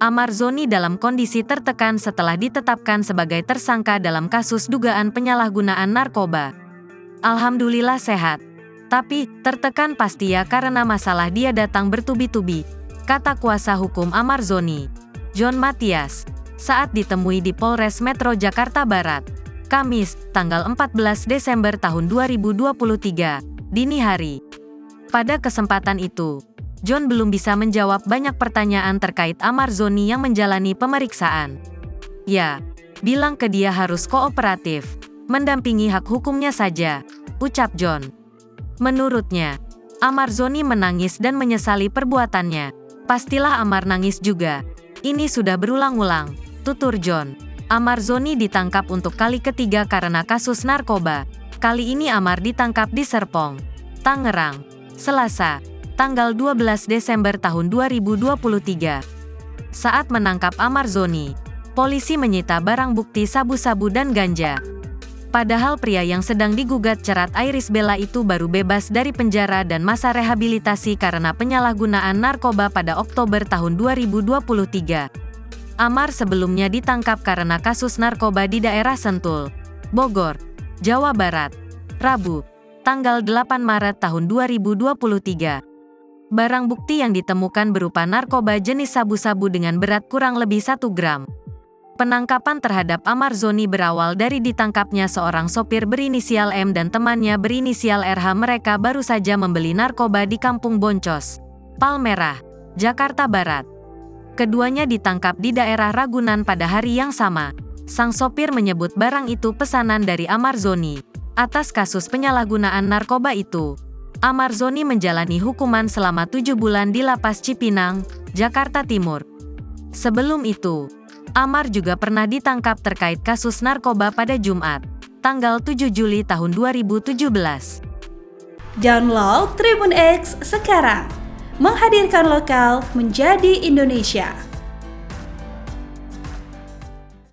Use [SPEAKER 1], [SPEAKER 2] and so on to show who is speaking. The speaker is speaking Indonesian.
[SPEAKER 1] Amar Zoni dalam kondisi tertekan setelah ditetapkan sebagai tersangka dalam kasus dugaan penyalahgunaan narkoba. Alhamdulillah sehat. Tapi, tertekan pasti ya karena masalah dia datang bertubi-tubi, kata kuasa hukum Amar Zoni, John Matias, saat ditemui di Polres Metro Jakarta Barat, Kamis, tanggal 14 Desember tahun 2023, dini hari. Pada kesempatan itu, John belum bisa menjawab banyak pertanyaan terkait Amar Zoni yang menjalani pemeriksaan. Ya, bilang ke dia harus kooperatif, mendampingi hak hukumnya saja, ucap John. Menurutnya, Amar Zoni menangis dan menyesali perbuatannya. Pastilah Amar nangis juga. Ini sudah berulang-ulang, tutur John. Amar Zoni ditangkap untuk kali ketiga karena kasus narkoba. Kali ini Amar ditangkap di Serpong, Tangerang, Selasa, tanggal 12 Desember tahun 2023. Saat menangkap Amar Zoni, polisi menyita barang bukti sabu-sabu dan ganja. Padahal pria yang sedang digugat cerat Iris Bella itu baru bebas dari penjara dan masa rehabilitasi karena penyalahgunaan narkoba pada Oktober tahun 2023. Amar sebelumnya ditangkap karena kasus narkoba di daerah Sentul, Bogor, Jawa Barat, Rabu, tanggal 8 Maret tahun 2023. Barang bukti yang ditemukan berupa narkoba jenis sabu-sabu dengan berat kurang lebih 1 gram. Penangkapan terhadap Amar Zoni berawal dari ditangkapnya seorang sopir berinisial M dan temannya berinisial RH. Mereka baru saja membeli narkoba di Kampung Boncos, Palmerah, Jakarta Barat. Keduanya ditangkap di daerah Ragunan pada hari yang sama. Sang sopir menyebut barang itu pesanan dari Amar Zoni. Atas kasus penyalahgunaan narkoba itu, Amar Zoni menjalani hukuman selama 7 bulan di Lapas Cipinang, Jakarta Timur. Sebelum itu, Amar juga pernah ditangkap terkait kasus narkoba pada Jumat, tanggal 7 Juli tahun 2017.
[SPEAKER 2] Download Tribun X sekarang, menghadirkan lokal menjadi Indonesia.